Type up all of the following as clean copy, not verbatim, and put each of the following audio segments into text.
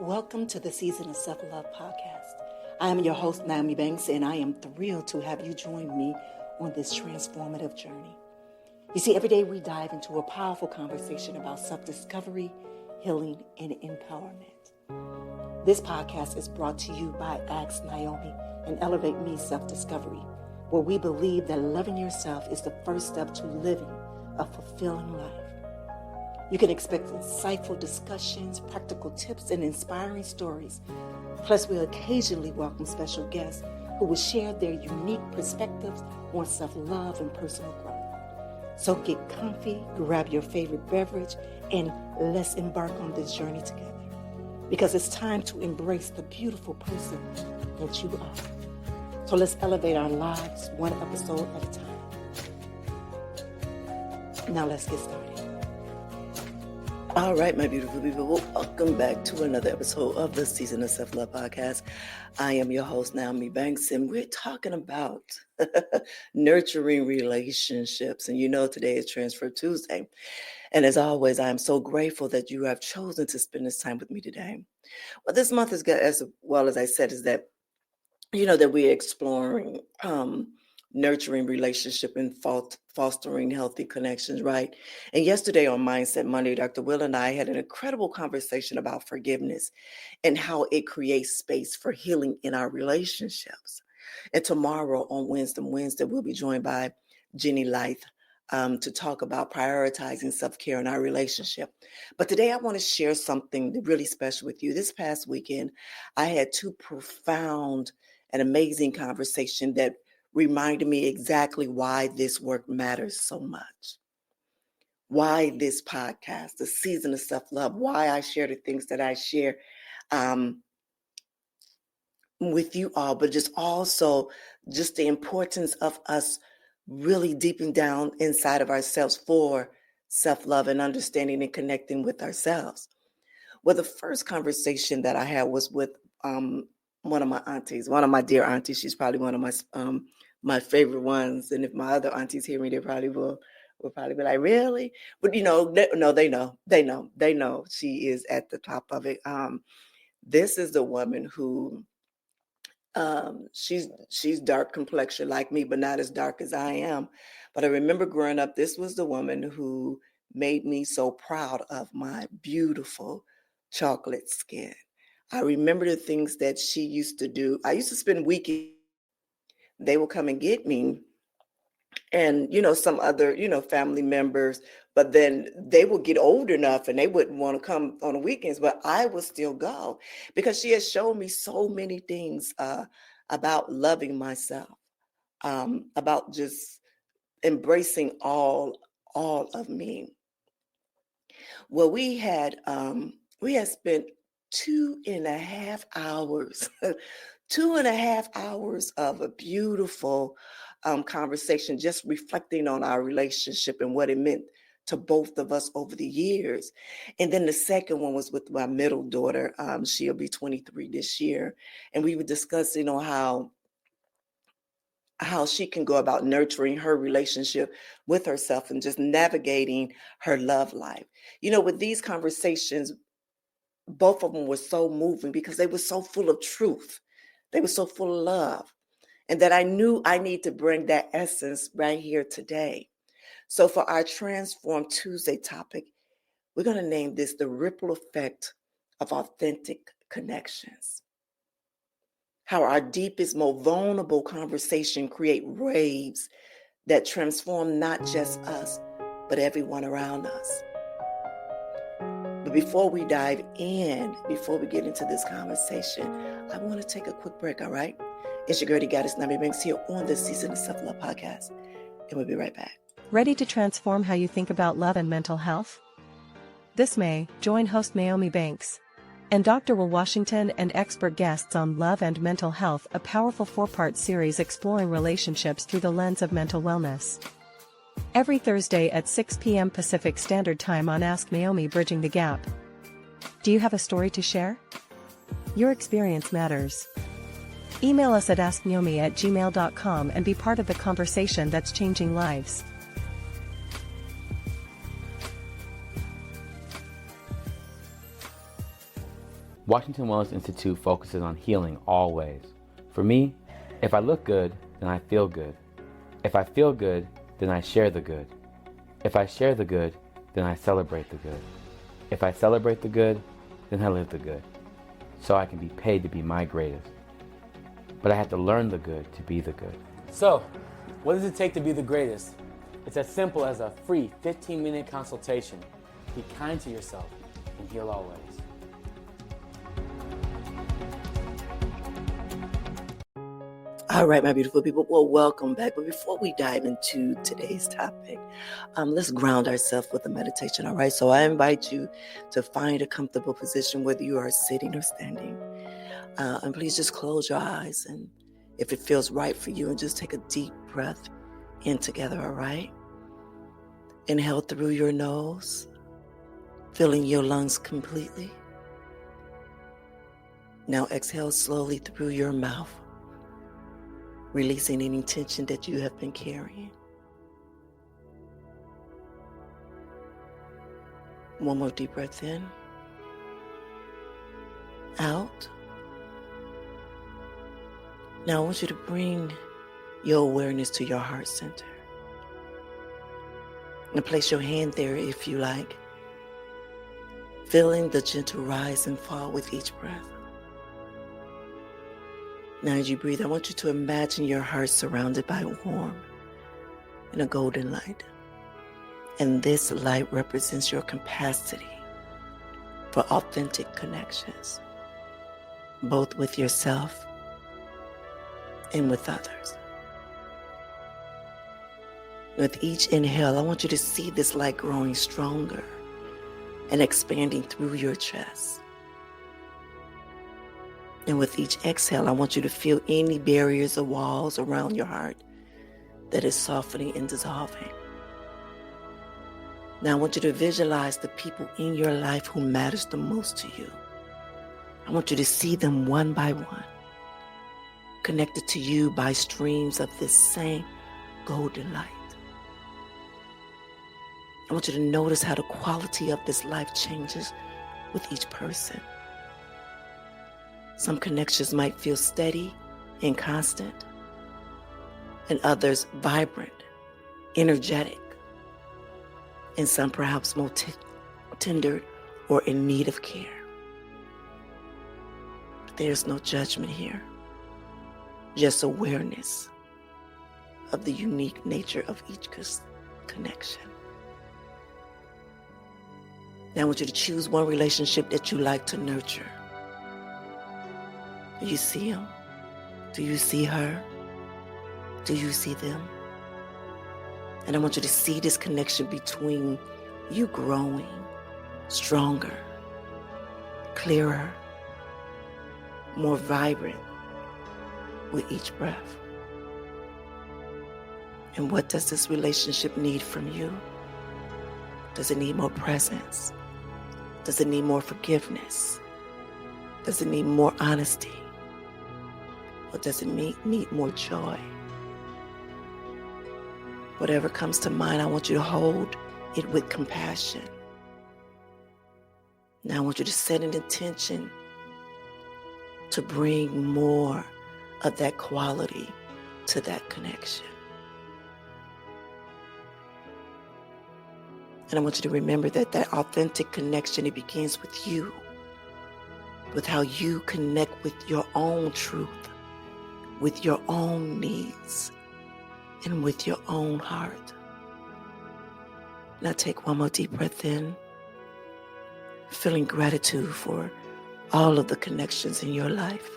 Welcome to the Season of Self-Love podcast. I am your host, Nyomi Banks, and I am thrilled to have you join me on this transformative journey. You see, every day we dive into a powerful conversation about self-discovery, healing, and empowerment. This podcast is brought to you by Ask Nyomi and Elevate Me Self-Discovery, where we believe that loving yourself is the first step to living a fulfilling life. You can expect insightful discussions, practical tips, and inspiring stories. Plus, we'll occasionally welcome special guests who will share their unique perspectives on self-love and personal growth. So get comfy, grab your favorite beverage, and let's embark on this journey together. Because it's time to embrace the beautiful person that you are. So let's elevate our lives one episode at a time. Now let's get started. All right, my beautiful people, welcome back to another episode of the Season of Self-Love podcast. I am your host, Nyomi Banks, and we're talking about nurturing relationships. And you know, today is Transfer Tuesday. And as always, I am so grateful that you have chosen to spend this time with me today. Well, this month is, as well as I said, is that, you know, that we're exploring nurturing relationship and fostering healthy connections, right? And yesterday on Mindset Monday, Dr. Will and I had an incredible conversation about forgiveness and how it creates space for healing in our relationships. And tomorrow on Wednesday, we'll be joined by Jenny Lyth to talk about prioritizing self-care in our relationship. But today I want to share something really special with you. This past weekend, I had two profound and amazing conversations that reminded me exactly why this work matters so much. Why this podcast, the Season of Self-Love, why I share the things that I share with you all, but just also just the importance of us really deeping down inside of ourselves for self-love and understanding and connecting with ourselves. Well, the first conversation that I had was with one of my aunties, one of my dear aunties. She's probably one of my favorite ones. And if my other aunties hear me, they probably will probably be like, really? But you know, they know she is at the top of it. This is the woman who she's dark complexion like me, but not as dark as I am. But I remember growing up, this was the woman who made me so proud of my beautiful chocolate skin. I remember the things that she used to do. I used to spend weekends. They will come and get me and, you know, some other, you know, family members, but then they would get old enough and they wouldn't want to come on the weekends, but I would still go because she has shown me so many things about loving myself, about just embracing all of me. Well, we had spent 2.5 hours 2.5 hours of a beautiful conversation, just reflecting on our relationship and what it meant to both of us over the years. And then the second one was with my middle daughter. She'll be 23 this year. And we were discussing on how she can go about nurturing her relationship with herself and just navigating her love life. You know, with these conversations, both of them were so moving because they were so full of truth. They were so full of love, and that I knew I need to bring that essence right here today. So for our Transform Tuesday topic, we're going to name this the ripple effect of authentic connections. How our deepest, most vulnerable conversation create waves that transform not just us, but everyone around us. But before we dive in, before we get into this conversation, I want to take a quick break, all right? It's your girl, the goddess, Nyomi Banks, here on this Season of Self-Love podcast. And we'll be right back. Ready to transform how you think about love and mental health? This May, join host Nyomi Banks and Dr. Will Washington and expert guests on love and mental health, a powerful 4-part series exploring relationships through the lens of mental wellness. Every Thursday at 6 p.m. Pacific Standard Time on Ask Nyomi, Bridging the Gap. Do you have a story to share? Your experience matters. Email us at asknyomi@gmail.com and be part of the conversation that's changing lives. Washington Wellness Institute focuses on healing always. For me, if I look good, then I feel good. If I feel good, then I share the good. If I share the good, then I celebrate the good. If I celebrate the good, then I live the good. So I can be paid to be my greatest. But I have to learn the good to be the good. So, what does it take to be the greatest? It's as simple as a free 15-minute consultation. Be kind to yourself and heal always. All right, my beautiful people. Well, welcome back. But before we dive into today's topic, let's ground ourselves with a meditation. All right. So I invite you to find a comfortable position, whether you are sitting or standing. And please just close your eyes. And if it feels right for you, and just take a deep breath in together. All right. Inhale through your nose, filling your lungs completely. Now exhale slowly through your mouth, releasing any tension that you have been carrying. One more deep breath in, out. Now I want you to bring your awareness to your heart center. And place your hand there if you like, feeling the gentle rise and fall with each breath. Now as you breathe, I want you to imagine your heart surrounded by warm and a golden light. And this light represents your capacity for authentic connections, both with yourself and with others. With each inhale, I want you to see this light growing stronger and expanding through your chest. And with each exhale, I want you to feel any barriers or walls around your heart that is softening and dissolving. Now I want you to visualize the people in your life who matters the most to you. I want you to see them one by one, connected to you by streams of this same golden light. I want you to notice how the quality of this life changes with each person. Some connections might feel steady and constant, and others vibrant, energetic, and some perhaps more tender or in need of care. There's no judgment here, just awareness of the unique nature of each connection. Now I want you to choose one relationship that you like to nurture. Do you see him? Do you see her? Do you see them? And I want you to see this connection between you growing stronger, clearer, more vibrant with each breath. And what does this relationship need from you? Does it need more presence? Does it need more forgiveness? Does it need more honesty? Or does it need more joy? Whatever comes to mind, I want you to hold it with compassion. Now I want you to set an intention to bring more of that quality to that connection. And I want you to remember that that authentic connection, it begins with you, with how you connect with your own truth, with your own needs, and with your own heart. Now take one more deep breath in, feeling gratitude for all of the connections in your life,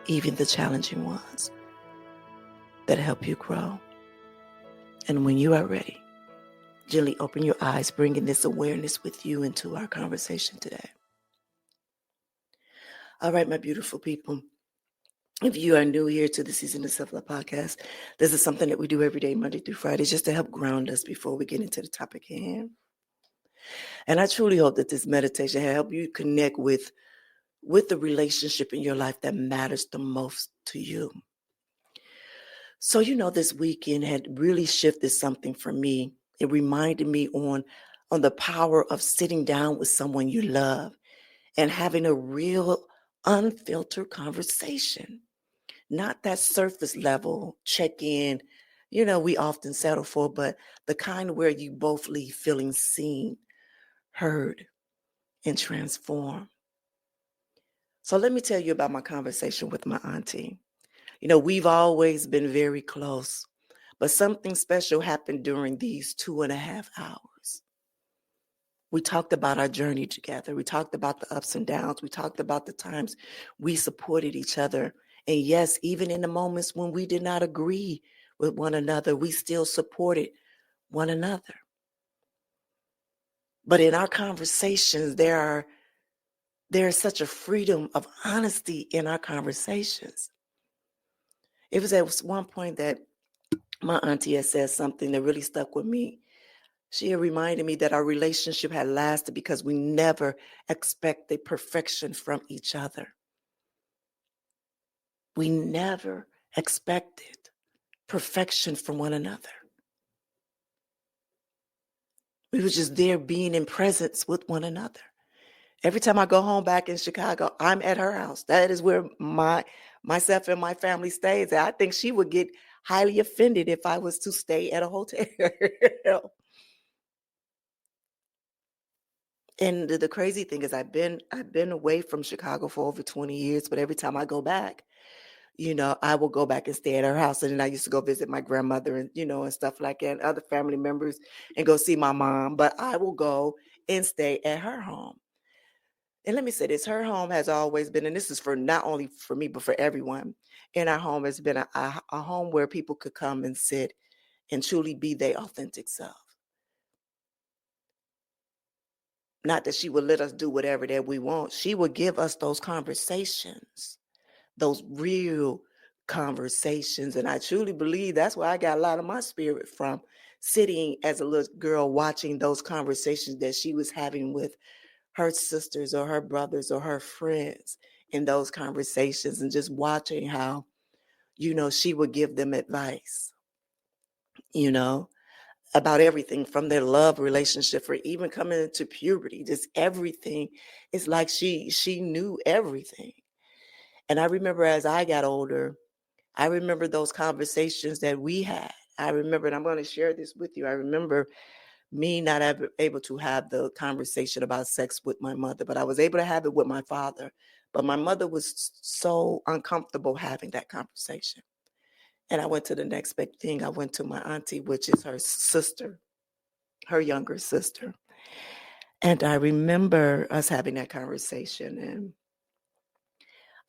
even the challenging ones that help you grow. And when you are ready, gently open your eyes, bringing this awareness with you into our conversation today. All right, my beautiful people. If you are new here to the Season of Self-Love podcast, this is something that we do every day, Monday through Friday, just to help ground us before we get into the topic at hand. And I truly hope that this meditation will help you connect with the relationship in your life that matters the most to you. So, this weekend had really shifted something for me. It reminded me on the power of sitting down with someone you love and having a real unfiltered conversation, not that surface level check in, we often settle for, but the kind where you both leave feeling seen, heard, and transformed. So let me tell you about my conversation with my auntie. We've always been very close, but something special happened during these 2.5 hours. We talked about our journey together. We talked about the ups and downs. We talked about the times we supported each other. And yes, even in the moments when we did not agree with one another, we still supported one another. But in our conversations, there is such a freedom of honesty in our conversations. It was at one point that my auntie had said something that really stuck with me. She had reminded me that our relationship had lasted because we never expected perfection from each other. We never expected perfection from one another. We were just there being in presence with one another. Every time I go home back in Chicago, I'm at her house. That is where myself and my family stays. I think she would get highly offended if I was to stay at a hotel. And the crazy thing is I've been away from Chicago for over 20 years, but every time I go back, I will go back and stay at her house. And then I used to go visit my grandmother and, and stuff like that, and other family members, and go see my mom. But I will go and stay at her home. And let me say this, her home has always been, and this is for not only for me, but for everyone in our home, has been a home where people could come and sit and truly be their authentic self. Not that she would let us do whatever that we want. She would give us those conversations, those real conversations. And I truly believe that's where I got a lot of my spirit from, sitting as a little girl watching those conversations that she was having with her sisters or her brothers or her friends in those conversations, and just watching how, she would give them advice, about everything from their love relationship or even coming into puberty, just everything. It's like she knew everything. And I remember as I got older, I remember those conversations that we had. I remember, and I'm going to share this with you. I remember me not able to have the conversation about sex with my mother, but I was able to have it with my father. But my mother was so uncomfortable having that conversation. And I went to the next big thing. I went to my auntie, which is her sister, her younger sister. And I remember us having that conversation. And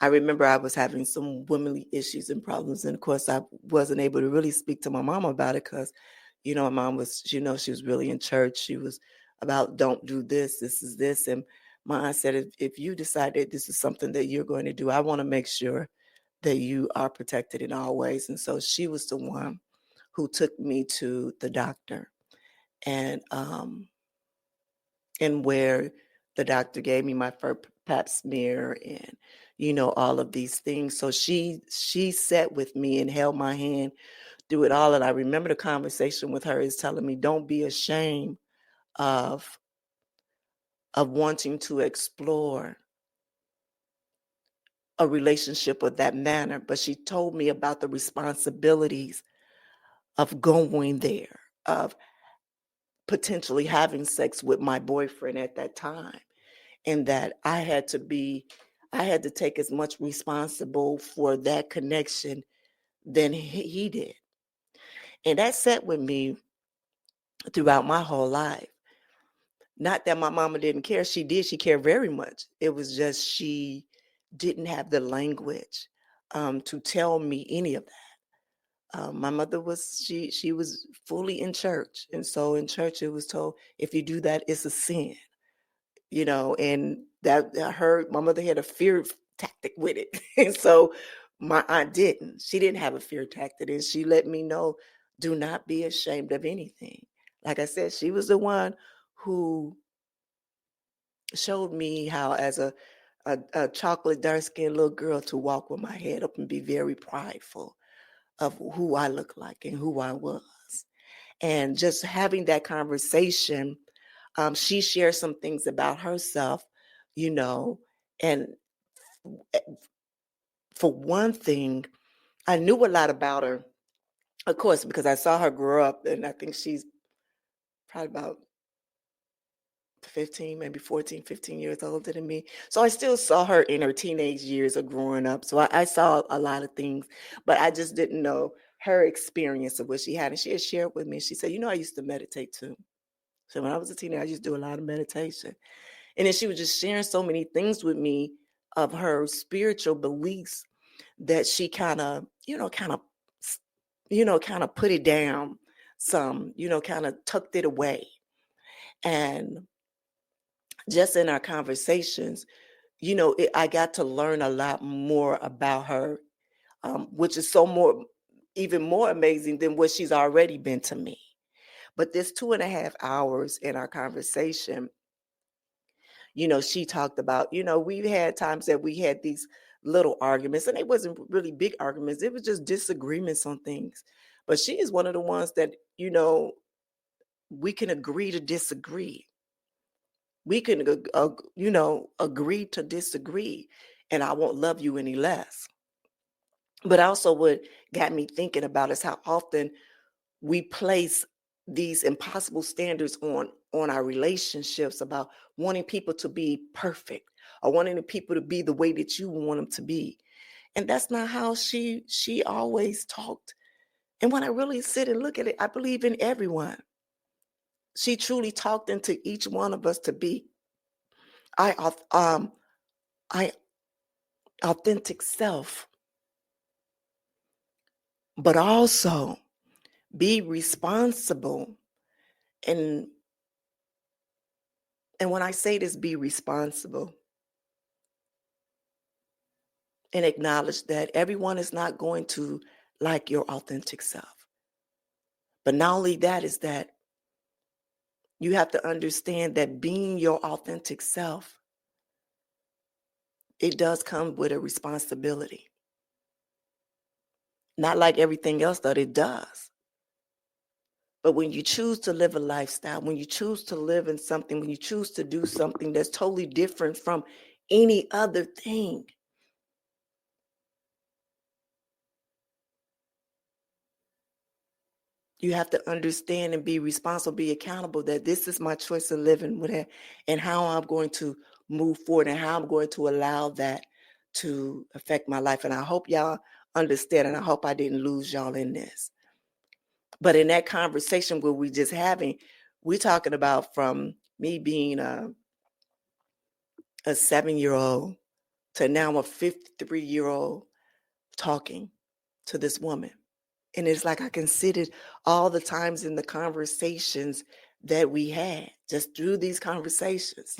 I remember I was having some womanly issues and problems. And of course, I wasn't able to really speak to my mom about it because, my mom was, she was really in church. She was about, don't do this, this is this. And my aunt said, if you decide that this is something that you're going to do, I want to make sure that you are protected in all ways. And so she was the one who took me to the doctor, and where the doctor gave me my first pap smear and, all of these things. So she sat with me and held my hand through it all. And I remember the conversation with her is telling me, don't be ashamed of wanting to explore a relationship of that manner. But she told me about the responsibilities of going there, of potentially having sex with my boyfriend at that time, and that I had to take as much responsible for that connection than he did. And that sat with me throughout my whole life. Not that my mama didn't care. She did. She cared very much. It was just she didn't have the language to tell me any of that. My mother was, she was fully in church. And so in church, it was told, if you do that, it's a sin. And that I heard my mother had a fear tactic with it. And so my aunt didn't. She didn't have a fear tactic. And she let me know, do not be ashamed of anything. Like I said, she was the one who showed me how, as a chocolate dark-skinned little girl, to walk with my head up and be very prideful of who I looked like and who I was. And just having that conversation, she shared some things about herself and for one thing, I knew a lot about her, of course, because I saw her grow up, and I think she's probably about 15, maybe 14, 15 years older than me. So I still saw her in her teenage years of growing up. So I saw a lot of things, but I just didn't know her experience of what she had. And she had shared with me, she said, I used to meditate too. So when I was a teenager, I used to do a lot of meditation. And then she was just sharing so many things with me of her spiritual beliefs that she kind of put it down some, kind of tucked it away. And just in our conversations, I got to learn a lot more about her, which is even more amazing than what she's already been to me. But this 2.5 hours in our conversation, she talked about, we've had times that we had these little arguments, and it wasn't really big arguments. It was just disagreements on things. But she is one of the ones that, we can agree to disagree. We can, agree to disagree, and I won't love you any less. But also what got me thinking about is how often we place these impossible standards on our relationships about wanting people to be perfect or wanting the people to be the way that you want them to be. And that's not how she always talked. And when I really sit and look at it, I believe in everyone. She truly talked into each one of us to be I authentic self, but also be responsible. And when I say this, be responsible, and acknowledge that everyone is not going to like your authentic self. But not only that is that you have to understand that being your authentic self, it does come with a responsibility. Not like everything else that it does. But when you choose to live a lifestyle, when you choose to live in something, when you choose to do something that's totally different from any other thing, you have to understand and be responsible, be accountable that this is my choice of living with it and how I'm going to move forward and how I'm going to allow that to affect my life. And I hope y'all understand, and I hope I didn't lose y'all in this. But in that conversation where we just having, we're talking about from me being a 7-year-old to now a 53-year-old talking to this woman. And it's like I considered all the times in the conversations that we had just through these conversations.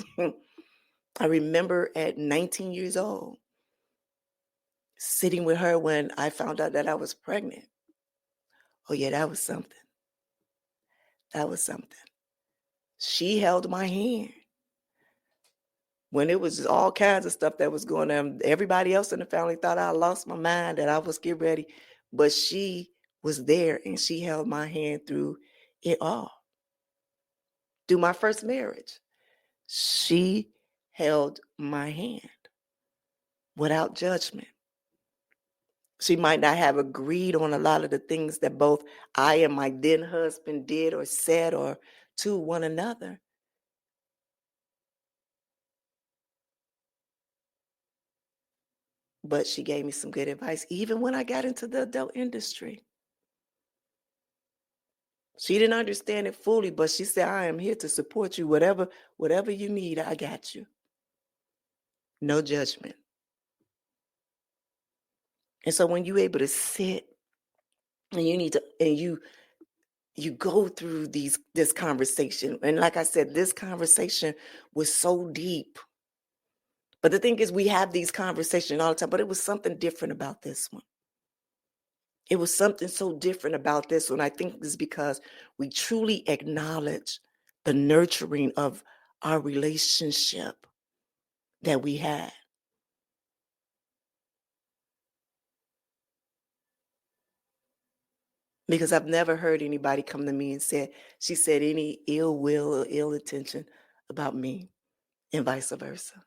I remember at 19 years old, sitting with her when I found out that I was pregnant. Oh yeah, that was something. That was something. She held my hand when it was all kinds of stuff that was going on. Everybody else in the family thought I lost my mind, that I was getting ready. But she was there and she held my hand through it all. Through my first marriage, she held my hand without judgment. She might not have agreed on a lot of the things that both I and my then husband did or said or to one another. But she gave me some good advice, even when I got into the adult industry. She didn't understand it fully, but she said, I am here to support you. Whatever you need, I got you. No judgment. And so when you're able to sit and you go through this conversation, and like I said, this conversation was so deep. But the thing is, we have these conversations all the time, but it was something different about this one. It was something so different about this one. I think it's because we truly acknowledge the nurturing of our relationship that we had. Because I've never heard anybody come to me and she said any ill will or ill intention about me, and vice versa.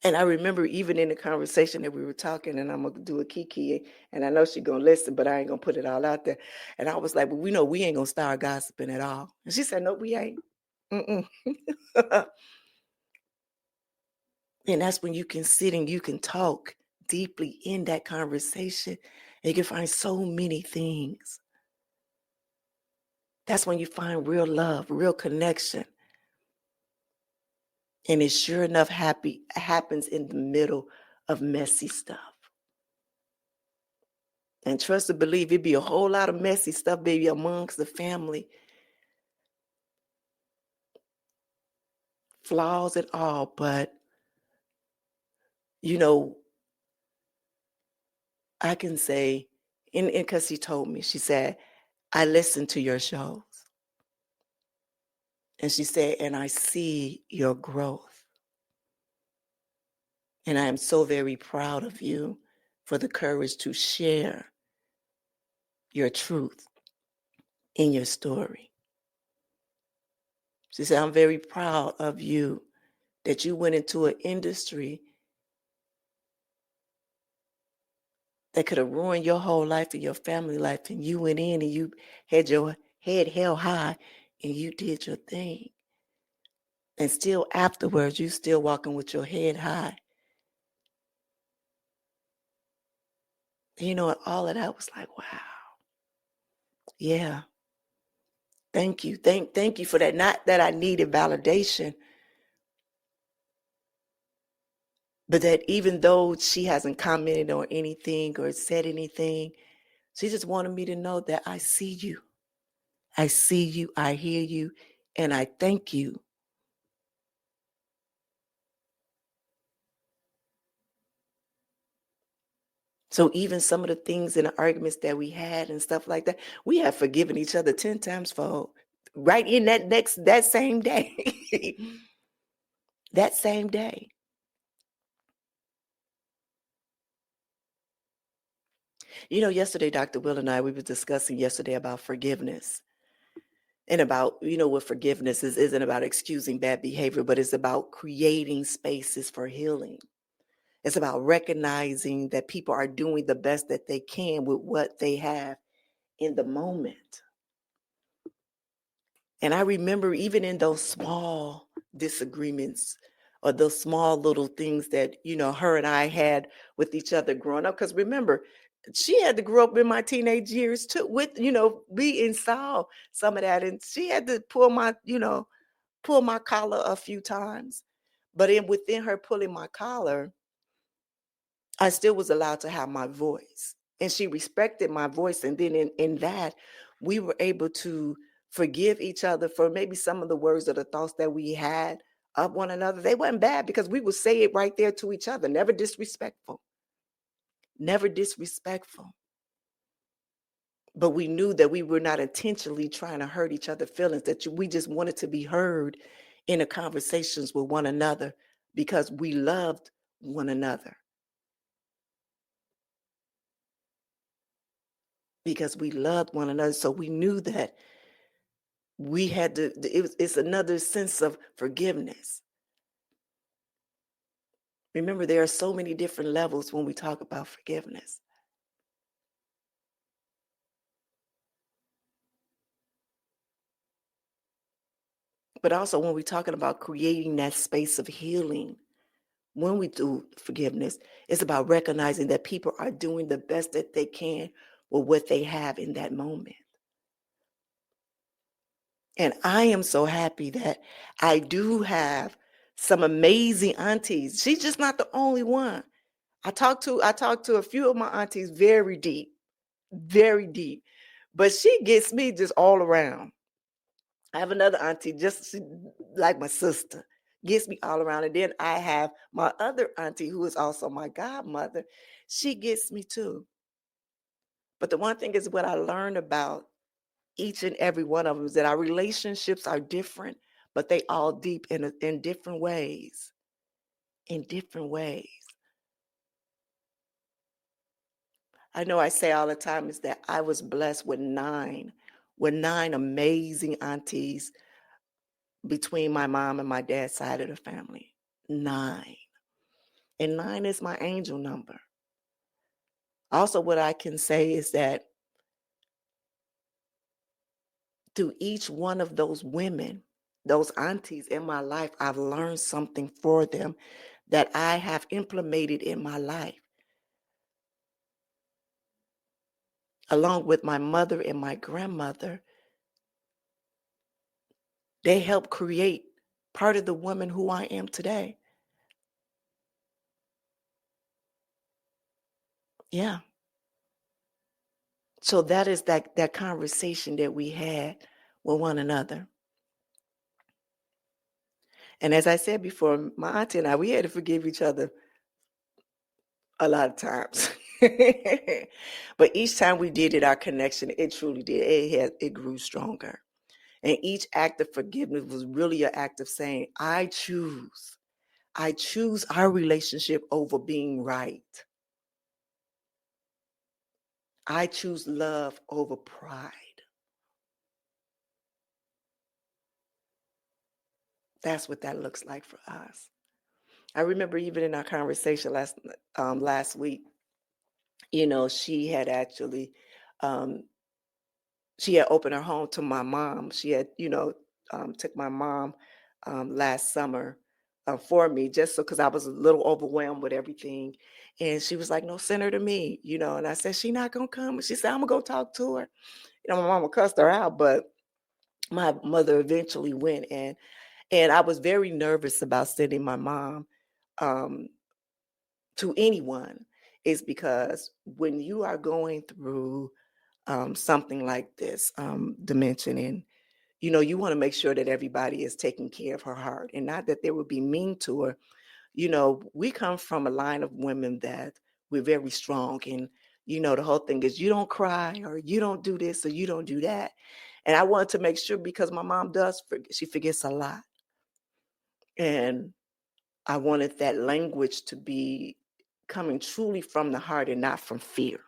And I remember even in the conversation that we were talking, and I'm going to do a kiki, and I know she's going to listen, but I ain't going to put it all out there. And I was like, well, we know we ain't going to start gossiping at all. And she said, no, we ain't. Mm-mm. And that's when you can sit and you can talk deeply in that conversation, and you can find so many things. That's when you find real love, real connection. And it sure enough happens in the middle of messy stuff. And trust and believe, it'd be a whole lot of messy stuff, baby, amongst the family. Flaws and all, but, I can say, and because she told me, she said, I listen to your shows. And she said, and I see your growth. And I am so very proud of you for the courage to share your truth in your story. She said, I'm very proud of you that you went into an industry that could have ruined your whole life and your family life, and you went in and you had your head held high and you did your thing. And still afterwards, you still walking with your head high. All of that was like, wow. Yeah. Thank you. Thank you for that. Not that I needed validation, but that even though she hasn't commented on anything or said anything, she just wanted me to know that I see you. I see you, I hear you, and I thank you. So even some of the things in the arguments that we had and stuff like that, we have forgiven each other 10 times fold. Right in that same day. That same day. Yesterday, Dr. Will and I, we were discussing yesterday about forgiveness. And about, what forgiveness isn't about excusing bad behavior, but it's about creating spaces for healing. It's about recognizing that people are doing the best that they can with what they have in the moment. And I remember even in those small disagreements or those small little things that, her and I had with each other growing up. Because remember, she had to grow up in my teenage years too, with, we saw some of that. And she had to pull my collar a few times. But within her pulling my collar, I still was allowed to have my voice. And she respected my voice. And then in that, we were able to forgive each other for maybe some of the words or the thoughts that we had of one another. They weren't bad because we would say it right there to each other. Never disrespectful. Never disrespectful. But we knew that we were not intentionally trying to hurt each other's feelings, that we just wanted to be heard in the conversations with one another because we loved one another. Because we loved one another. So we knew that we had to, it's another sense of forgiveness. Remember, there are so many different levels when we talk about forgiveness. But also when we're talking about creating that space of healing, when we do forgiveness, it's about recognizing that people are doing the best that they can with what they have in that moment. And I am so happy that I do have some amazing aunties. She's just not the only one. I talked to a few of my aunties very deep, but she gets me just all around. I have another auntie just like my sister, gets me all around. And then I have my other auntie who is also my godmother. She gets me too. But the one thing is what I learned about each and every one of them is that our relationships are different, but they all deep in different ways. In different ways. I know I say all the time is that I was blessed with nine amazing aunties between my mom and my dad's side of the family. 9. And 9 is my angel number. Also, what I can say is that through each one of those women, those aunties in my life, I've learned something for them that I have implemented in my life. Along with my mother and my grandmother, they helped create part of the woman who I am today. Yeah. So that is that conversation that we had with one another. And as I said before, my auntie and I, we had to forgive each other a lot of times. But each time we did it, our connection, it truly did. It grew stronger. And each act of forgiveness was really an act of saying, I choose our relationship over being right. I choose love over pride. That's what that looks like for us. I remember even in our conversation last week, she had actually, she had opened her home to my mom. She had, took my mom last summer for me, just so because I was a little overwhelmed with everything. And she was like, no, send her to me, and I said, she not going to come. And she said, I'm going to go talk to her. My mama cussed her out, but my mother eventually went. And I was very nervous about sending my mom to anyone, is because when you are going through something like this, dementia, and you want to make sure that everybody is taking care of her heart, and not that they would be mean to her. We come from a line of women that we're very strong, and the whole thing is you don't cry, or you don't do this, or you don't do that. And I wanted to make sure, because my mom she forgets a lot, and I wanted that language to be coming truly from the heart and not from fear.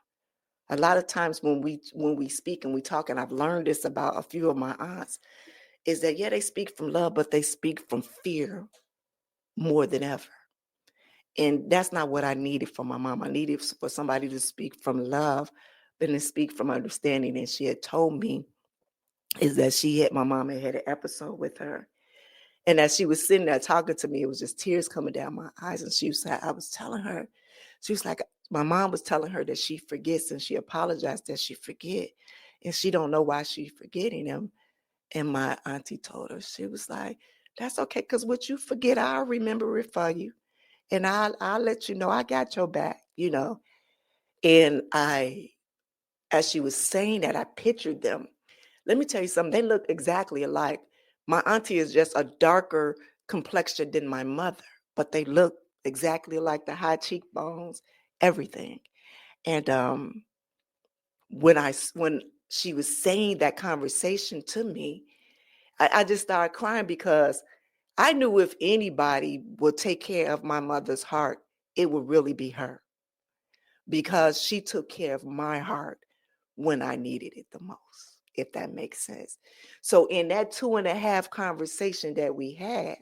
A lot of times when we speak and we talk, and I've learned this about a few of my aunts, is that, yeah, they speak from love, but they speak from fear more than ever. And that's not what I needed from my mom. I needed for somebody to speak from love, but to speak from understanding. And she had told me is that my mom had an episode with her. And as she was sitting there talking to me, it was just tears coming down my eyes. And I was telling her, she was like, my mom was telling her that she forgets, and she apologized that she forget. And she don't know why she's forgetting him. And my auntie told her, she was like, that's okay, because what you forget, I'll remember it for you. And I'll let you know I got your back, And as she was saying that, I pictured them. Let me tell you something, they look exactly alike. My auntie is just a darker complexion than my mother, but they look exactly like, the high cheekbones, everything. And when she was saying that conversation to me, I just started crying, because I knew if anybody would take care of my mother's heart, it would really be her, because she took care of my heart when I needed it the most, if that makes sense. So in that 2.5 conversation that we had,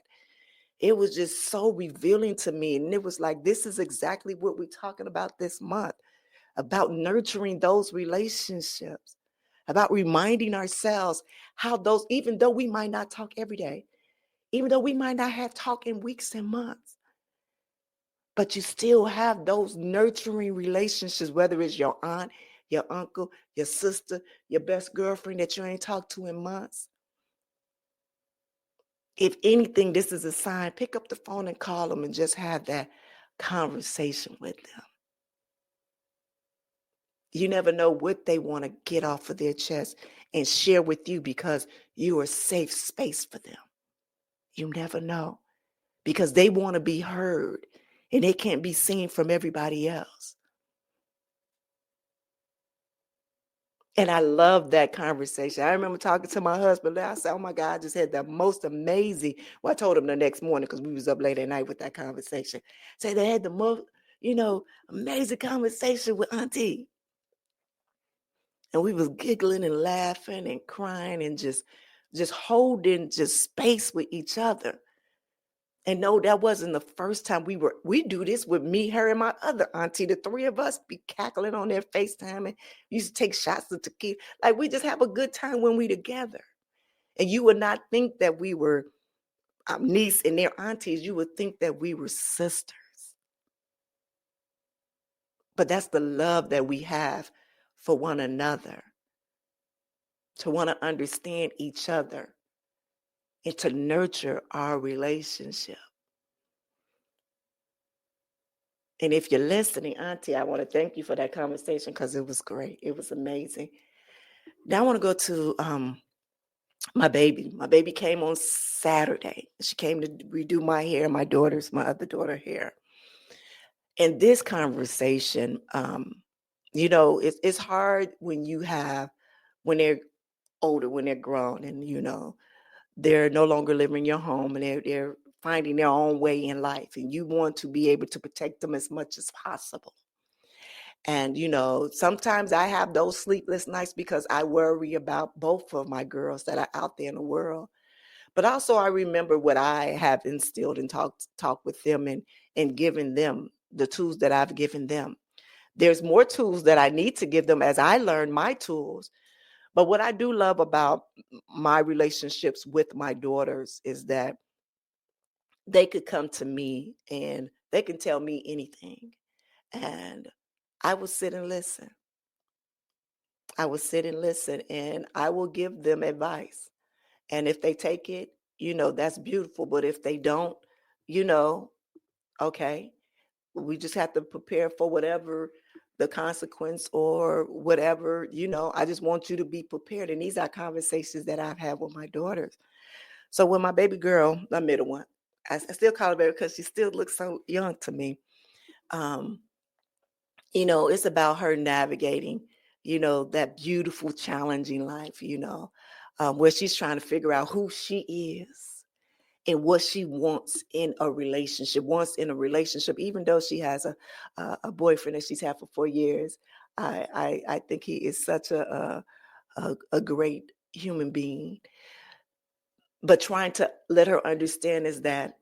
it was just so revealing to me. And it was like, this is exactly what we're talking about this month, about nurturing those relationships, about reminding ourselves how those, even though we might not talk every day, even though we might not have talk in weeks and months, but you still have those nurturing relationships, whether it's your aunt, your uncle, your sister, your best girlfriend that you ain't talked to in months. If anything, this is a sign. Pick up the phone and call them and just have that conversation with them. You never know what they want to get off of their chest and share with you, because you are a safe space for them. You never know, because they want to be heard, and they can't be seen from everybody else. And I love that conversation. I remember talking to my husband. I said, oh my God, I just had the most amazing, well, I told him the next morning, because we was up late at night with that conversation. Say they had the most, amazing conversation with Auntie. And we was giggling and laughing and crying and just holding just space with each other. And no, that wasn't the first time we do this with me, her, and my other auntie. The three of us be cackling on their FaceTime and used to take shots of tequila. Like, we just have a good time when we together. And you would not think that we were niece and their aunties. You would think that we were sisters. But that's the love that we have for one another, to want to understand each other and to nurture our relationship. And if you're listening, Auntie, I want to thank you for that conversation because it was great. It was amazing. Now I want to go to my baby. My baby came on Saturday. She came to redo my hair, my other daughter hair. And this conversation, it's hard when they're older, when they're grown, and they're no longer living in your home, and they're finding their own way in life, and you want to be able to protect them as much as possible. And sometimes I have those sleepless nights because I worry about both of my girls that are out there in the world. But also I remember what I have instilled and talked with them and given them the tools that I've given them. There's more tools that I need to give them as I learn my tools. But what I do love about my relationships with my daughters is that they could come to me and they can tell me anything. And I will sit and listen. I will sit and listen, and I will give them advice. And if they take it, that's beautiful. But if they don't, okay, we just have to prepare for whatever the consequence or whatever. I just want you to be prepared. And these are conversations that I've had with my daughters. So when my baby girl, my middle one, I still call her baby because she still looks so young to me. It's about her navigating, that beautiful, challenging life, where she's trying to figure out who she is and what she wants in a relationship. Even though she has a boyfriend that she's had for 4 years. I think he is such a great human being. But trying to let her understand is that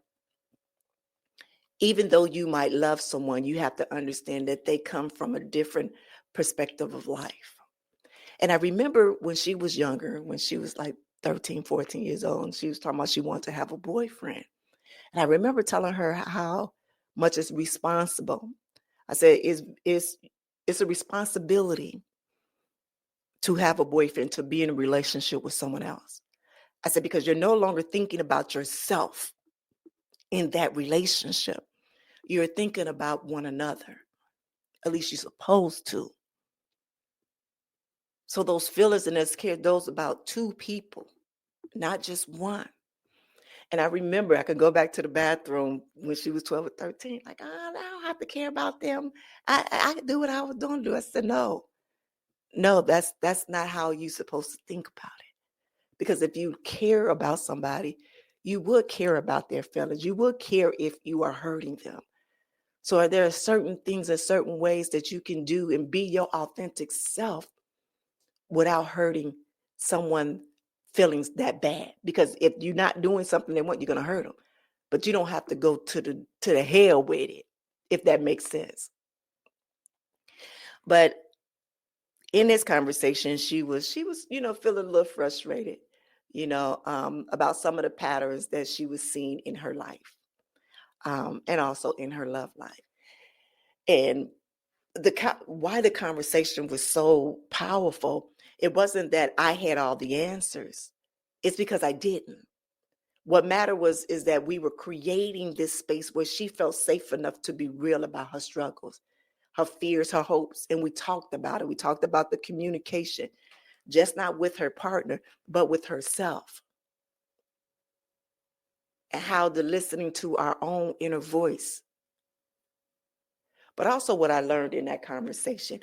even though you might love someone, you have to understand that they come from a different perspective of life. And I remember when she was younger, when she was like 13, 14 years old, and she was talking about she wanted to have a boyfriend. And I remember telling her how much it's responsible. I said, it's a responsibility to have a boyfriend, to be in a relationship with someone else. I said, because you're no longer thinking about yourself in that relationship. You're thinking about one another. At least you're supposed to. So those feelings and those care, those about two people, not just one. And I remember I could go back to the bathroom when she was 12 or 13, like, I don't have to care about them. I can do what I was going to do. I said, no, that's not how you're supposed to think about it. Because if you care about somebody, you would care about their feelings. You would care if you are hurting them. So there are certain things and certain ways that you can do and be your authentic self without hurting someone's feelings that bad. Because if you're not doing something they want, you're going to hurt them. But you don't have to go to the hell with it, if that makes sense. But in this conversation, she was feeling a little frustrated, about some of the patterns that she was seeing in her life, and also in her love life. And why the conversation was so powerful, it wasn't that I had all the answers. It's because I didn't. What mattered is that we were creating this space where she felt safe enough to be real about her struggles, her fears, her hopes. And we talked about it. We talked about the communication, just not with her partner, but with herself. And how the listening to our own inner voice. But also what I learned in that conversation,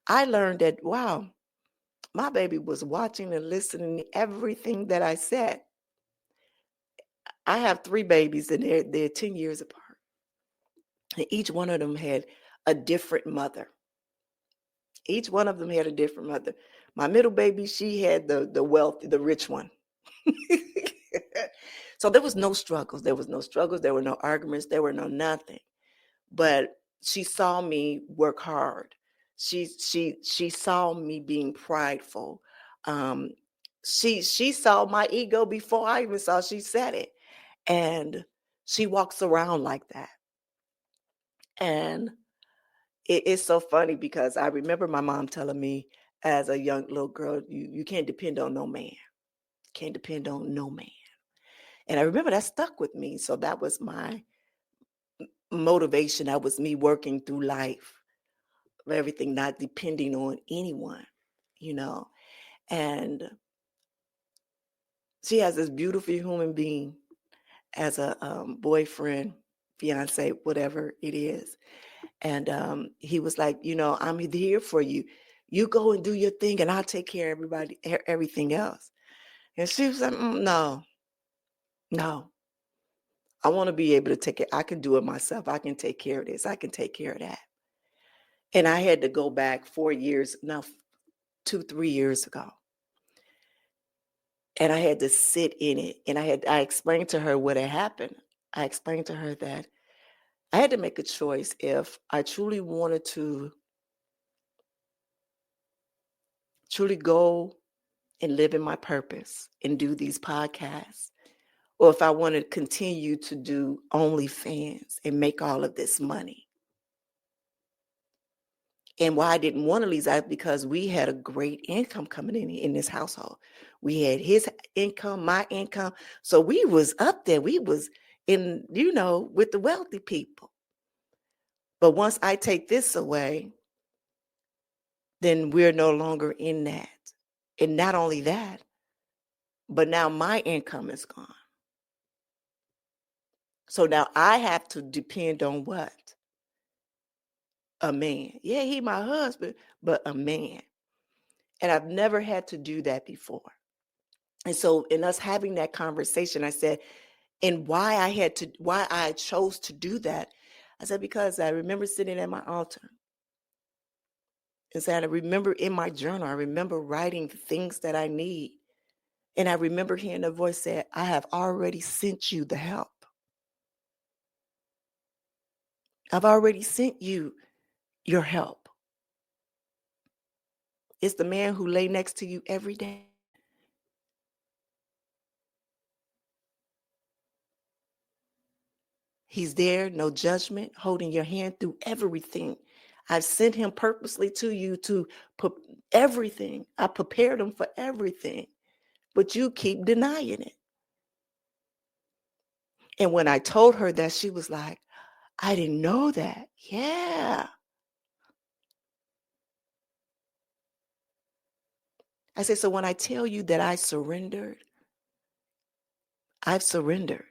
I learned that, wow, my baby was watching and listening to everything that I said. I have 3 babies and they're 10 years apart. And each one of them had a different mother. Each one of them had a different mother. My middle baby, she had the wealthy, the rich one. So there was no struggles. There was no struggles. There were no arguments. There were no nothing. But she saw me work hard. She saw me being prideful. Um, she saw my ego before I even saw she said it. And she walks around like that. And it's so funny because I remember my mom telling me as a young little girl, you can't depend on no man. Can't depend on no man. And I remember that stuck with me. So that was my motivation. That was me working through life, everything, not depending on anyone, you know. And she has this beautiful human being as a boyfriend, fiance, whatever it is. And he was like, I'm here for you. You go and do your thing, and I'll take care of everything else. And she was like, no. I want to be able to take it. I can do it myself. I can take care of this. I can take care of that. And I had to go back 4 years, now 3 years ago. And I had to sit in it. And I explained to her what had happened. I explained to her that I had to make a choice if I truly wanted to truly go and live in my purpose and do these podcasts, or if I want to continue to do OnlyFans and make all of this money. And why I didn't want to leave that, because we had a great income coming in this household. We had his income, my income. So we was up there. We was in, with the wealthy people. But once I take this away, then we're no longer in that. And not only that, but now my income is gone. So now I have to depend on what? A man. Yeah, he my husband, but a man. And I've never had to do that before. And so in us having that conversation, I said, and why I chose to do that, I said, because I remember sitting at my altar and said, I remember in my journal, I remember writing the things that I need. And I remember hearing a voice say, I have already sent you the help. I've already sent you your help. It's the man who lay next to you every day. He's there, no judgment, holding your hand through everything. I've sent him purposely to you to put everything. I prepared him for everything, but you keep denying it. And when I told her that, she was like, I didn't know that. Yeah. I said, so when I tell you that I surrendered, I've surrendered.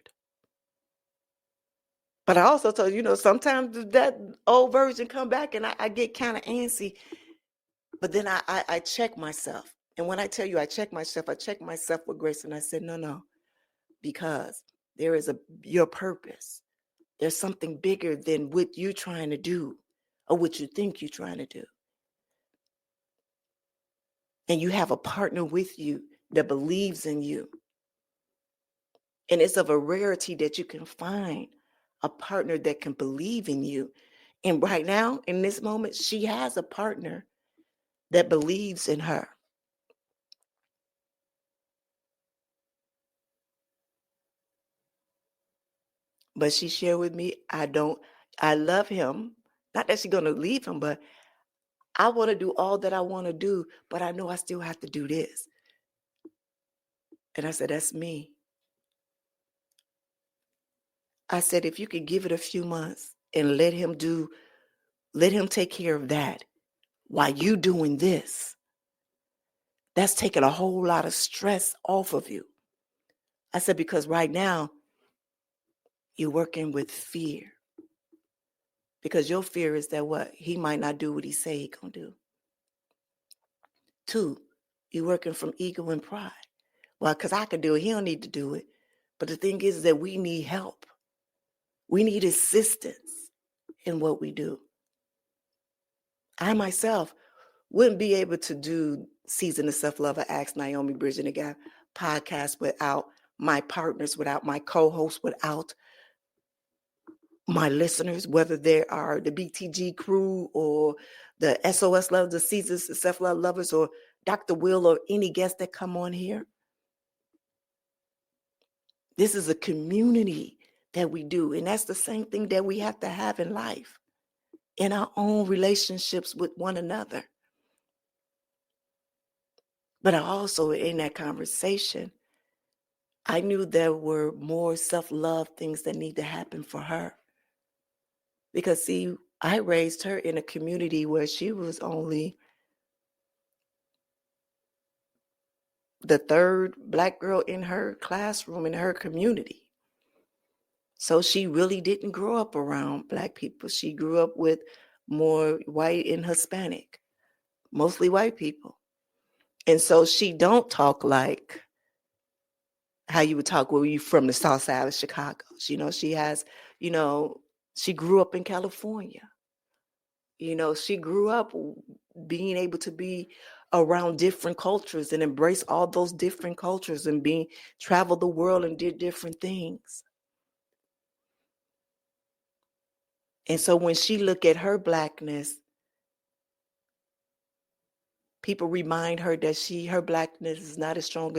But I also told you, sometimes that old version come back and I get kind of antsy. But then I check myself. And when I tell you I check myself with grace. And I said, no, because there is your purpose. There's something bigger than what you're trying to do or what you think you're trying to do. And you have a partner with you that believes in you. And it's of a rarity that you can find a partner that can believe in you. And right now, in this moment, she has a partner that believes in her. But she shared with me, I love him. Not that she's going to leave him, but I want to do all that I want to do, but I know I still have to do this. And I said, that's me. I said, if you could give it a few months and let him take care of that while you doing this, that's taking a whole lot of stress off of you. I said, because right now you're working with fear. Because your fear is that what? He might not do what he say he gonna do. 2, you're working from ego and pride. Well, because I can do it, he don't need to do it. But the thing is that we need help. We need assistance in what we do. I myself wouldn't be able to do Season of Self-Love or Ask Nyomi Bridging the Gap podcast without my partners, without my co-hosts, without my listeners, whether they are the BTG crew or the SOS Lovers, the Seasons, the Self-Love Lovers, or Dr. Will, or any guest that come on here. This is a community that we do. And that's the same thing that we have to have in life, in our own relationships with one another. But also in that conversation, I knew there were more self-love things that need to happen for her. Because see, I raised her in a community where she was only the third Black girl in her classroom, in her community. So she really didn't grow up around Black people. She grew up with more white and Hispanic, mostly white people. And so she don't talk like how you would talk when you from the South Side of Chicago. She has, she grew up in California. She grew up being able to be around different cultures and embrace all those different cultures and traveled the world and did different things. And so when she look at her Blackness, people remind her that her Blackness is not as strong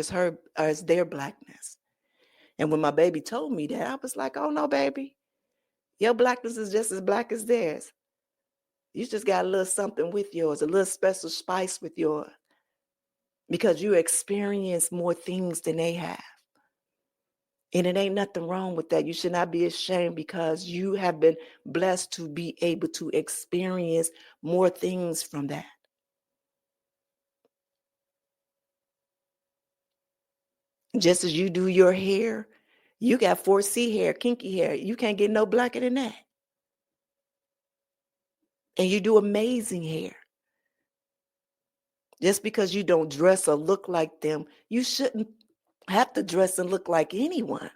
as their Blackness. And when my baby told me that, I was like, oh no, baby, your Blackness is just as Black as theirs. You just got a little something with yours, a little special spice with yours, because you experience more things than they have. And it ain't nothing wrong with that. You should not be ashamed, because you have been blessed to be able to experience more things from that. Just as you do your hair, you got 4C hair, kinky hair. You can't get no blacker than that. And you do amazing hair. Just because you don't dress or look like them, you shouldn't have to dress and look like anyone.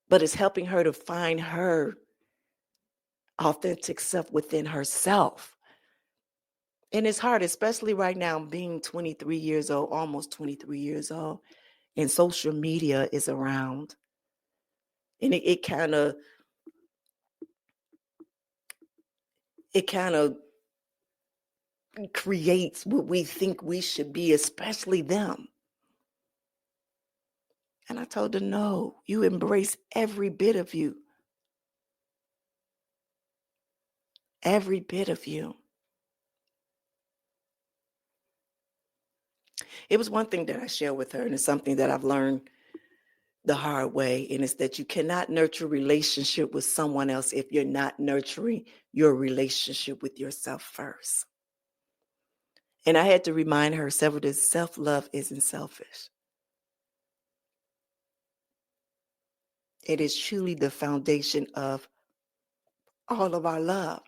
But it's helping her to find her authentic self within herself. And it's hard, especially right now, being 23 years old, almost 23 years old, and social media is around. And it kind of creates what we think we should be, especially them. And I told her, no, you embrace every bit of you. Every bit of you. It was one thing that I shared with her, and it's something that I've learned the hard way, and it's that you cannot nurture relationship with someone else if you're not nurturing your relationship with yourself first. And I had to remind her several times, self-love isn't selfish. It is truly the foundation of all of our love.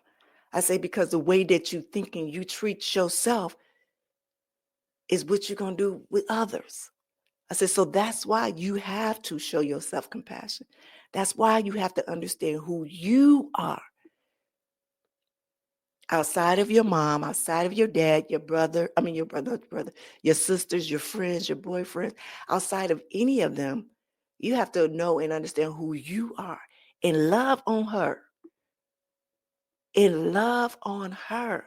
I say, because the way that you think and you treat yourself is what you're going to do with others. I said, so that's why you have to show yourself compassion. That's why you have to understand who you are. Outside of your mom, outside of your dad, your brother, your sisters, your friends, your boyfriends, outside of any of them, you have to know and understand who you are and love on her. And love on her.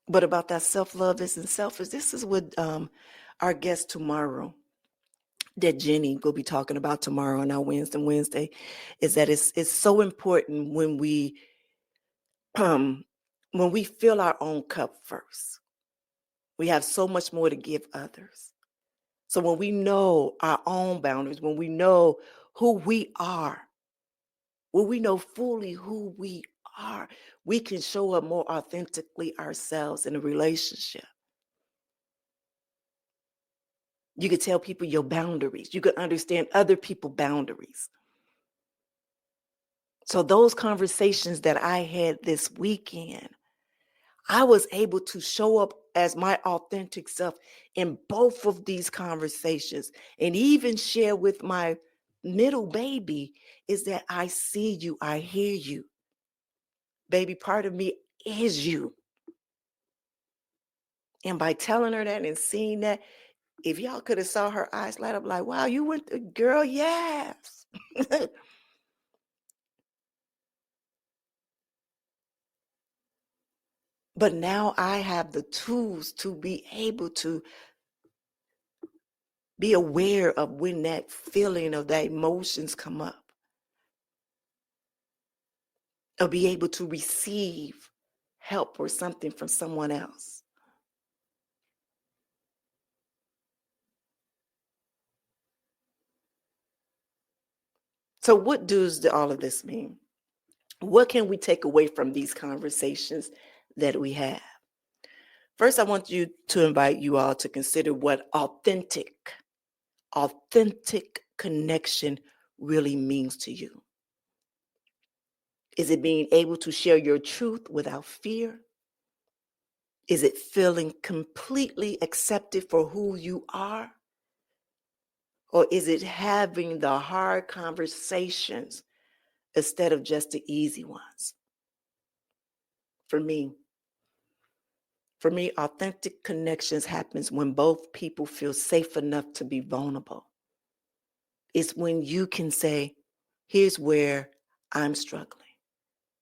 But about that self-love isn't selfish. This is what our guest tomorrow, that Jenny will be talking about tomorrow on our Wednesday, is that it's so important when we fill our own cup first. We have so much more to give others. So when we know our own boundaries, when we know who we are, when we know fully who we are, we can show up more authentically ourselves in a relationship. You can tell people your boundaries. You can understand other people's boundaries. So those conversations that I had this weekend, I was able to show up as my authentic self in both of these conversations, and even share with my middle baby is that I see you, I hear you. baby, part of me is you. And by telling her that and seeing that, if y'all could have saw her eyes light up like, wow, you went, girl, yes. But now I have the tools to be able to be aware of when that feeling of that emotions come up. Or be able to receive help or something from someone else. So what does all of this mean? What can we take away from these conversations that we have? First, I want you to invite you all to consider what authentic connection really means to you. Is it being able to share your truth without fear? Is it feeling completely accepted for who you are? Or is it having the hard conversations instead of just the easy ones? For me, authentic connections happens when both people feel safe enough to be vulnerable. It's when you can say, here's where I'm struggling,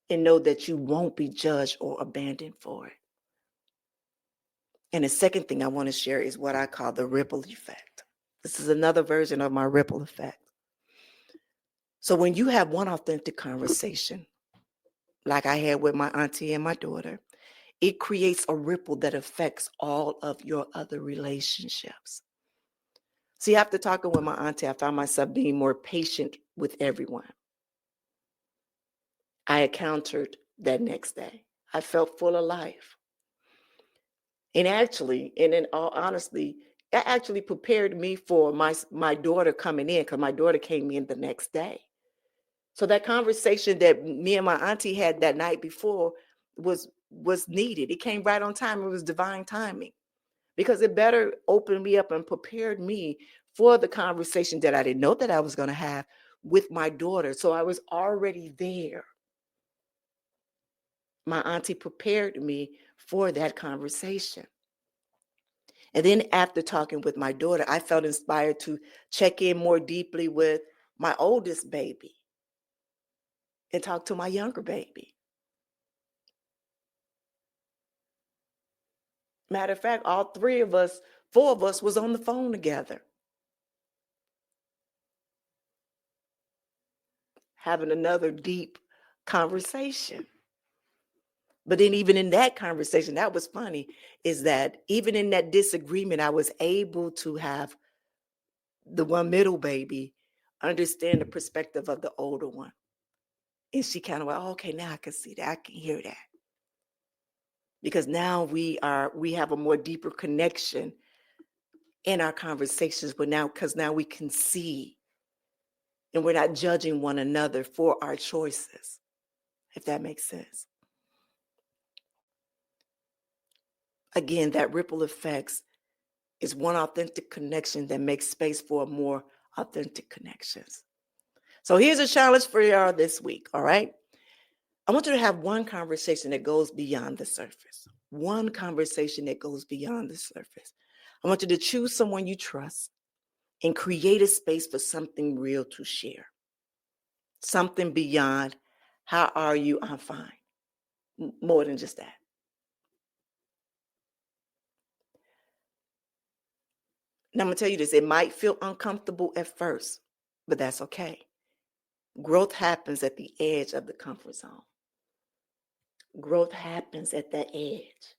and know that you won't be judged or abandoned for it. And the second thing I want to share is what I call the ripple effect. This is another version of my ripple effect. So when you have one authentic conversation, like I had with my auntie and my daughter, it creates a ripple that affects all of your other relationships. See, after talking with my auntie, I found myself being more patient with everyone. I encountered that next day. I felt full of life. And in all honesty, that actually prepared me for my daughter coming in, because my daughter came in the next day. So that conversation that me and my auntie had that night before was needed. It came right on time. It was divine timing, because it better opened me up and prepared me for the conversation that I didn't know that I was going to have with my daughter. So I was already there. My auntie prepared me for that conversation. And then after talking with my daughter, I felt inspired to check in more deeply with my oldest baby and talk to my younger baby. Matter of fact, all four of us was on the phone together, having another deep conversation. But then even in that conversation, that was funny, is that even in that disagreement, I was able to have the one middle baby understand the perspective of the older one. And she kind of went, oh, okay, now I can see that. I can hear that. Because now we have a more deeper connection in our conversations, but because now we can see, and we're not judging one another for our choices, if that makes sense. Again, that ripple effects is one authentic connection that makes space for more authentic connections. So here's a challenge for y'all this week, all right? I want you to have one conversation that goes beyond the surface. One conversation that goes beyond the surface. I want you to choose someone you trust and create a space for something real to share. Something beyond, how are you? I'm fine. More than just that. Now, I'm going to tell you this. It might feel uncomfortable at first, but that's okay. Growth happens at the edge of the comfort zone. Growth happens at that edge.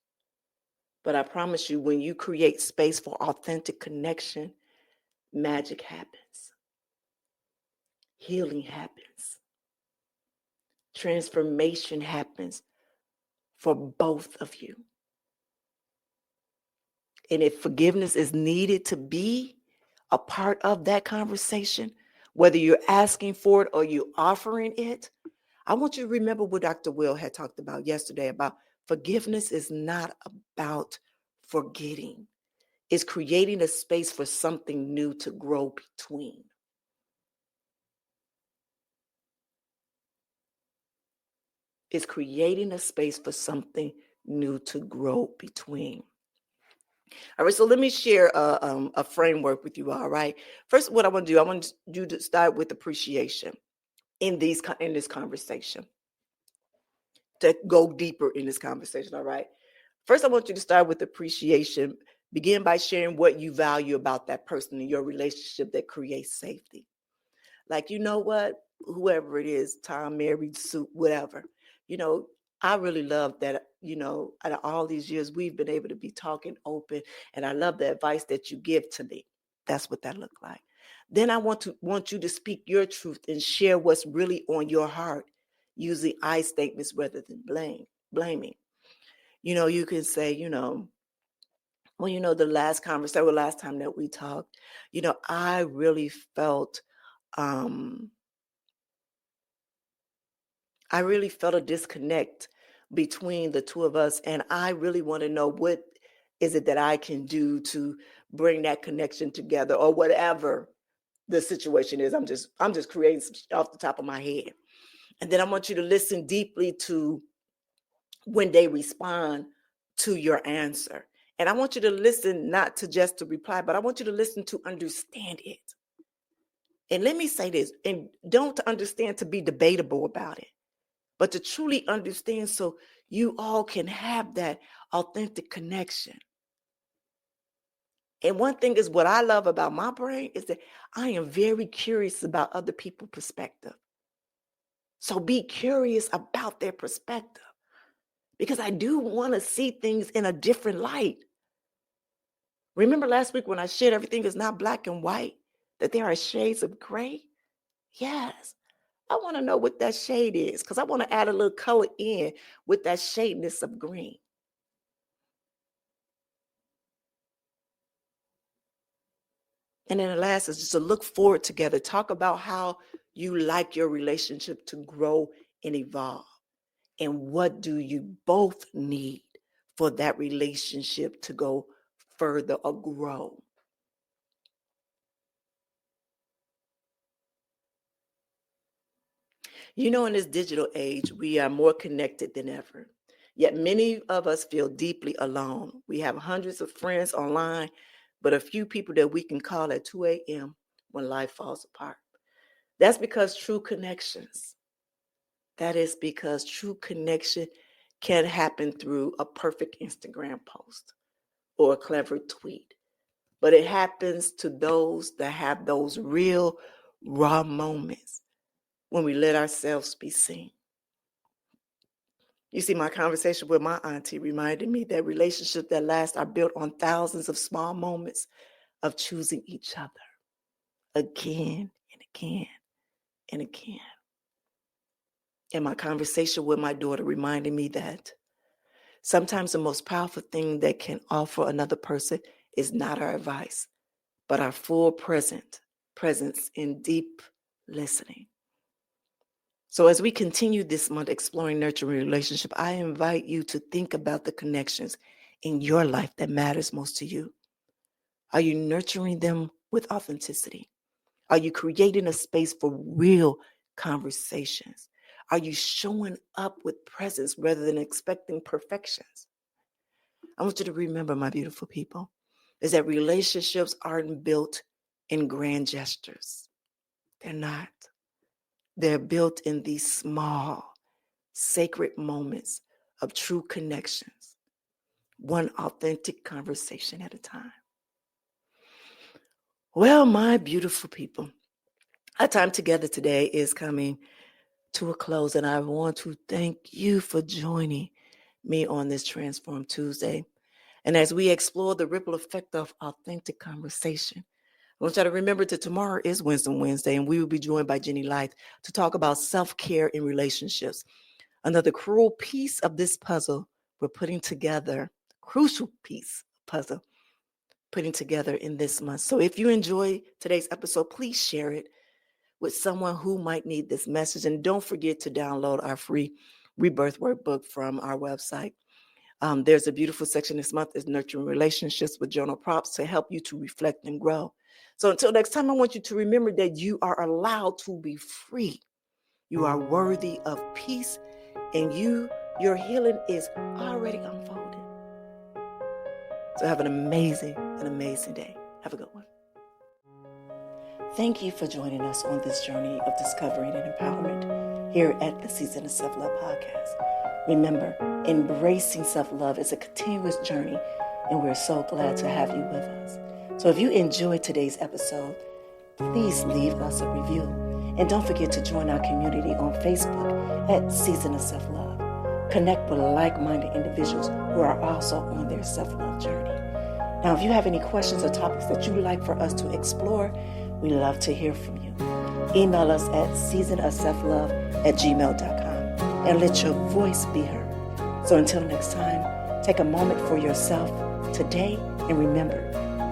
But I promise you, when you create space for authentic connection, magic happens. Healing happens. Transformation happens for both of you. And if forgiveness is needed to be a part of that conversation, whether you're asking for it or you're offering it, I want you to remember what Dr. Will had talked about yesterday about forgiveness is not about forgetting. It's creating a space for something new to grow between. It's creating a space for something new to grow between. All right, so let me share a framework with you all, right? First, what I want to do, I want you to start with appreciation in this conversation, to go deeper in this conversation, all right? First, I want you to start with appreciation. Begin by sharing what you value about that person in your relationship that creates safety. Like, you know what? Whoever it is, Tom, Mary, Sue, whatever, I really love that, out of all these years, we've been able to be talking open. And I love the advice that you give to me. That's what that looked like. Then I want you to speak your truth and share what's really on your heart, using I statements rather than blaming. You can say, well, the last time that we talked, I really felt a disconnect between the two of us. And I really want to know, what is it that I can do to bring that connection together, or whatever the situation is. I'm just creating off the top of my head. And then I want you to listen deeply to when they respond to your answer. And I want you to listen not to just to reply, but I want you to listen to understand it. And let me say this, and don't understand to be debatable about it, but to truly understand so you all can have that authentic connection. And one thing is, what I love about my brain is that I am very curious about other people's perspective. So be curious about their perspective, because I do want to see things in a different light. Remember last week when I shared everything is not black and white, that there are shades of gray? Yes. I want to know what that shade is, because I want to add a little color in with that shadeness of green. And then the last is just to look forward together. Talk about how you like your relationship to grow and evolve. And what do you both need for that relationship to go further or grow? In this digital age, we are more connected than ever. Yet many of us feel deeply alone. We have hundreds of friends online, but a few people that we can call at 2 a.m. when life falls apart. That is because true connection can happen through a perfect Instagram post or a clever tweet. But it happens to those that have those real, raw moments when we let ourselves be seen. You see, my conversation with my auntie reminded me that relationships that last are built on thousands of small moments of choosing each other again and again and again. And my conversation with my daughter reminded me that sometimes the most powerful thing that can offer another person is not our advice, but our full presence in deep listening. So as we continue this month exploring nurturing relationship, I invite you to think about the connections in your life that matters most to you. Are you nurturing them with authenticity? Are you creating a space for real conversations? Are you showing up with presence rather than expecting perfections? I want you to remember, my beautiful people, is that relationships aren't built in grand gestures. They're not. They're built in these small, sacred moments of true connections, one authentic conversation at a time. Well, my beautiful people, our time together today is coming to a close, and I want to thank you for joining me on this Transform Tuesday. And as we explore the ripple effect of authentic conversation, I want you to remember that tomorrow is Wisdom Wednesday, and we will be joined by Jenny Light to talk about self-care in relationships. Another crucial piece of this puzzle we're putting together, putting together in this month. So if you enjoy today's episode, please share it with someone who might need this message. And don't forget to download our free Rebirth Workbook from our website. There's a beautiful section this month is Nurturing Relationships with Journal Prompts to help you to reflect and grow. So until next time, I want you to remember that you are allowed to be free. You are worthy of peace, and your healing is already unfolding. So have an amazing day. Have a good one. Thank you for joining us on this journey of discovering and empowerment here at the Season of Self-Love podcast. Remember, embracing self-love is a continuous journey, and we're so glad to have you with us. So if you enjoyed today's episode, please leave us a review. And don't forget to join our community on Facebook at Season of Self-Love. Connect with like-minded individuals who are also on their self-love journey. Now, if you have any questions or topics that you'd like for us to explore, we love to hear from you. Email us at seasonofselflove@gmail.com and let your voice be heard. So until next time, take a moment for yourself today and remember,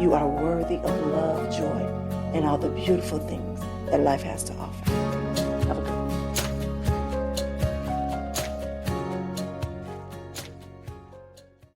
you are worthy of love, joy, and all the beautiful things that life has to offer.